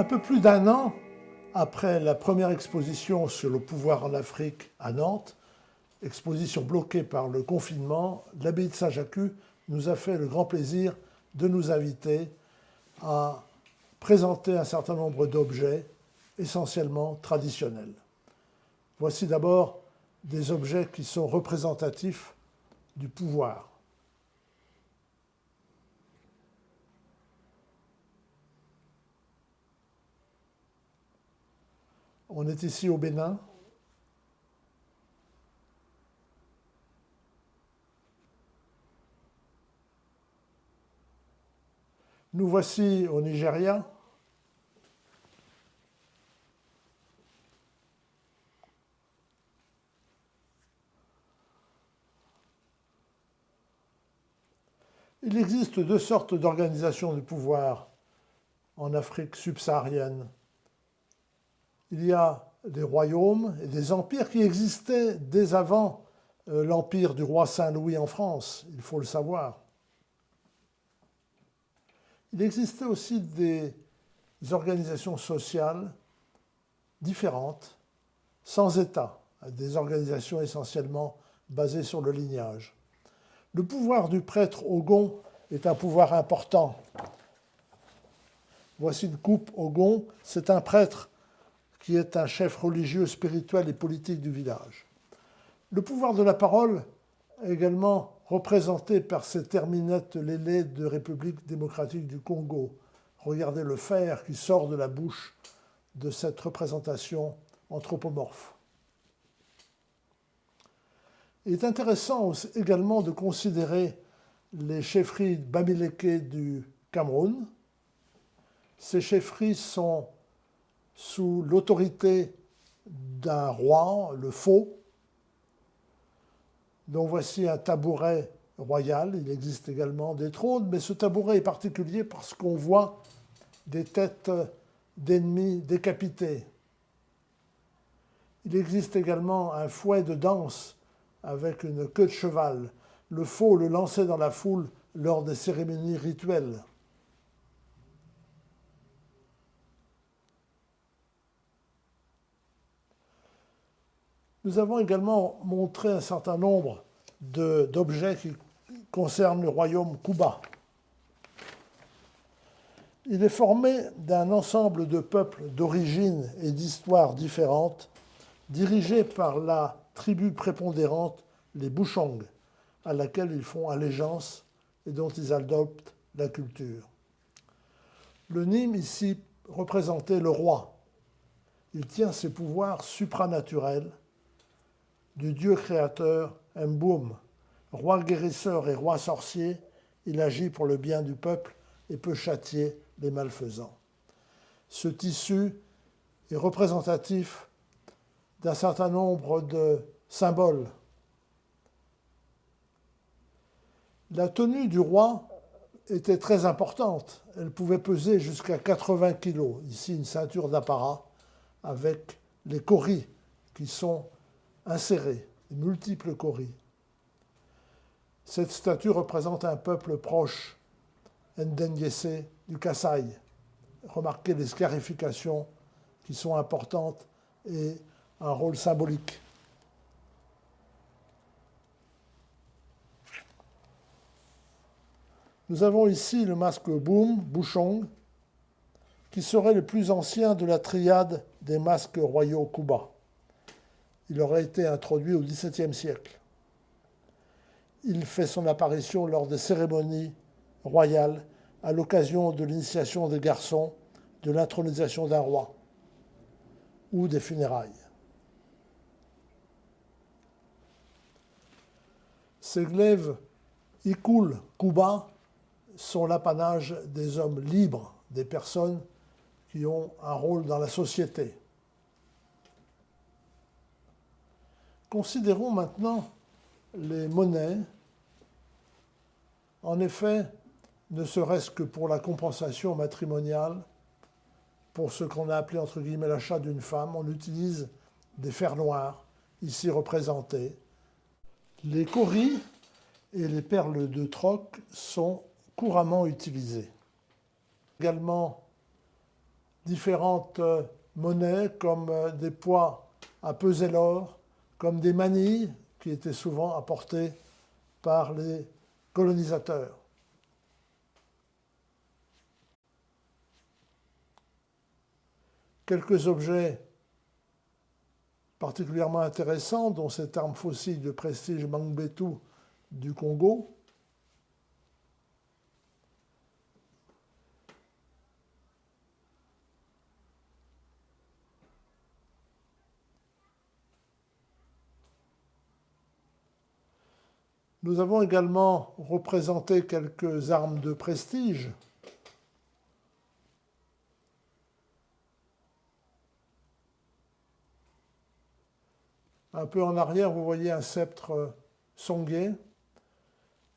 Un peu plus d'un an après la première exposition sur le pouvoir en Afrique à Nantes, exposition bloquée par le confinement, l'abbaye de Saint-Jacques nous a fait le grand plaisir de nous inviter à présenter un certain nombre d'objets essentiellement traditionnels. Voici d'abord des objets qui sont représentatifs du pouvoir. On est ici au Bénin. Nous voici au Nigeria. Il existe deux sortes d'organisation du pouvoir en Afrique subsaharienne. Il y a des royaumes et des empires qui existaient dès avant l'empire du roi Saint-Louis en France, il faut le savoir. Il existait aussi des organisations sociales différentes, sans État, des organisations essentiellement basées sur le lignage. Le pouvoir du prêtre Ogon est un pouvoir important. Voici une coupe Ogon, c'est un prêtre qui est un chef religieux, spirituel et politique du village. Le pouvoir de la parole est également représenté par ces terminettes lélées de République démocratique du Congo. Regardez le fer qui sort de la bouche de cette représentation anthropomorphe. Il est intéressant également de considérer les chefferies Bamileke du Cameroun. Ces chefferies sont sous l'autorité d'un roi, le Faux. Donc voici un tabouret royal. Il existe également des trônes, mais ce tabouret est particulier parce qu'on voit des têtes d'ennemis décapités. Il existe également un fouet de danse avec une queue de cheval. Le Faux le lançait dans la foule lors des cérémonies rituelles. Nous avons également montré un certain nombre d'objets qui concernent le royaume Kuba. Il est formé d'un ensemble de peuples d'origines et d'histoires différentes, dirigés par la tribu prépondérante, les Bushong, à laquelle ils font allégeance et dont ils adoptent la culture. Le Nîmes, ici, représentait le roi. Il tient ses pouvoirs supranaturels du dieu créateur Mboum. Roi guérisseur et roi sorcier, il agit pour le bien du peuple et peut châtier les malfaisants. Ce tissu est représentatif d'un certain nombre de symboles. La tenue du roi était très importante. Elle pouvait peser jusqu'à 80 kg. Ici, une ceinture d'apparat avec les coris qui sont insérés, multiples coris. Cette statue représente un peuple proche, Ndengyese du Kasaï. Remarquez les scarifications qui sont importantes et un rôle symbolique. Nous avons ici le masque Boum, Bushong, qui serait le plus ancien de la triade des masques royaux Kuba. Il aurait été introduit au XVIIe siècle. Il fait son apparition lors des cérémonies royales à l'occasion de l'initiation des garçons, de l'intronisation d'un roi ou des funérailles. Ces glaives Ikul Kuba sont l'apanage des hommes libres, des personnes qui ont un rôle dans la société. Considérons maintenant les monnaies. En effet, ne serait-ce que pour la compensation matrimoniale, pour ce qu'on a appelé entre guillemets l'achat d'une femme, on utilise des fers noirs, ici représentés. Les cauris et les perles de troc sont couramment utilisées. Également différentes monnaies comme des poids à peser l'or, comme des manilles qui étaient souvent apportées par les colonisateurs. Quelques objets particulièrement intéressants, dont cette arme fossile de prestige Mangbetu du Congo. Nous avons également représenté quelques armes de prestige. Un peu en arrière, vous voyez un sceptre Songye,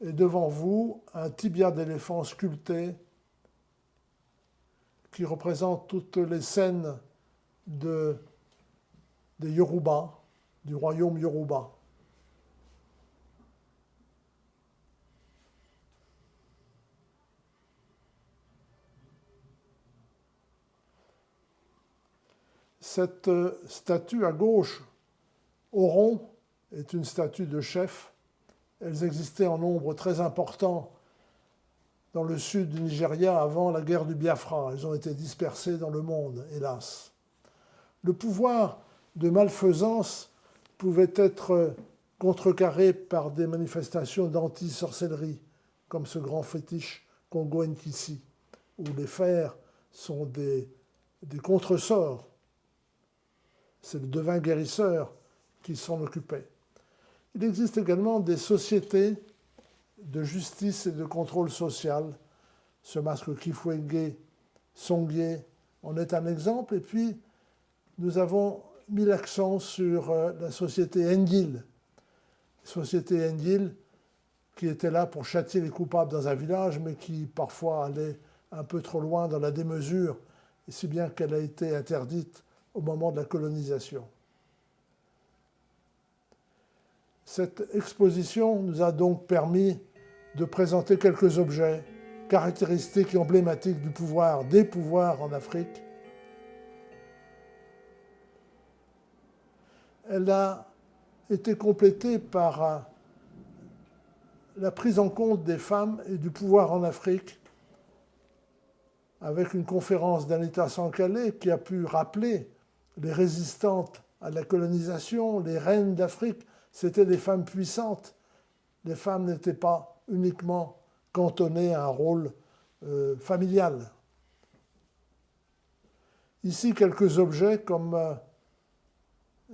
et devant vous, un tibia d'éléphant sculpté qui représente toutes les scènes des Yoruba, du royaume Yoruba. Cette statue à gauche, au rond, est une statue de chef. Elles existaient en nombre très important dans le sud du Nigeria avant la guerre du Biafra. Elles ont été dispersées dans le monde, hélas. Le pouvoir de malfaisance pouvait être contrecarré par des manifestations d'anti-sorcellerie, comme ce grand fétiche Congo Nkisi, où les fers sont des contresorts. C'est le devin guérisseur qui s'en occupait. Il existe également des sociétés de justice et de contrôle social. Ce masque Kifwenge Songye en est un exemple. Et puis, nous avons mis l'accent sur la société Ndil. Société Ndil qui était là pour châtier les coupables dans un village, mais qui parfois allait un peu trop loin dans la démesure, et si bien qu'elle a été interdite au moment de la colonisation. Cette exposition nous a donc permis de présenter quelques objets caractéristiques et emblématiques du pouvoir, des pouvoirs en Afrique. Elle a été complétée par la prise en compte des femmes et du pouvoir en Afrique, avec une conférence d'Anita Sankale qui a pu rappeler les résistantes à la colonisation, les reines d'Afrique, c'étaient des femmes puissantes. Les femmes n'étaient pas uniquement cantonnées à un rôle familial. Ici, quelques objets comme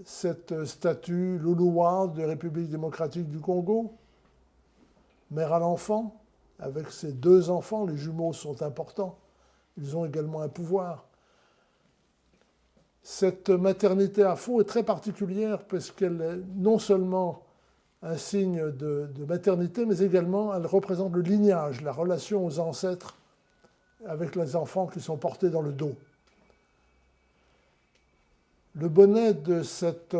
cette statue Luluwa de République démocratique du Congo, mère à l'enfant, avec ses deux enfants, les jumeaux sont importants, ils ont également un pouvoir. Cette maternité à faux est très particulière parce qu'elle est non seulement un signe de maternité, mais également elle représente le lignage, la relation aux ancêtres avec les enfants qui sont portés dans le dos. Le bonnet de cette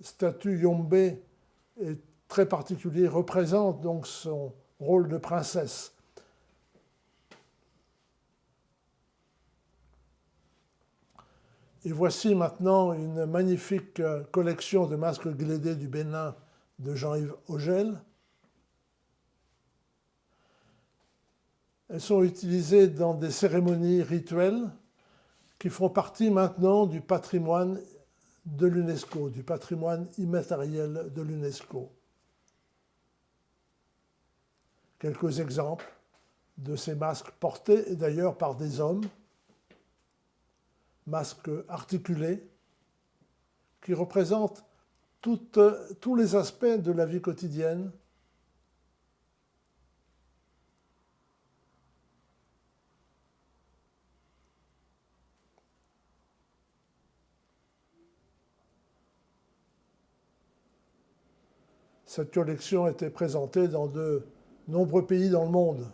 statue Yombe est très particulier, représente donc son rôle de princesse. Et voici maintenant une magnifique collection de masques glédés du Bénin de Jean-Yves Augel. Elles sont utilisées dans des cérémonies rituelles qui font partie maintenant du patrimoine de l'UNESCO, du patrimoine immatériel de l'UNESCO. Quelques exemples de ces masques portés, et d'ailleurs par des hommes, masques articulés, qui représentent tous les aspects de la vie quotidienne. Cette collection a été présentée dans de nombreux pays dans le monde.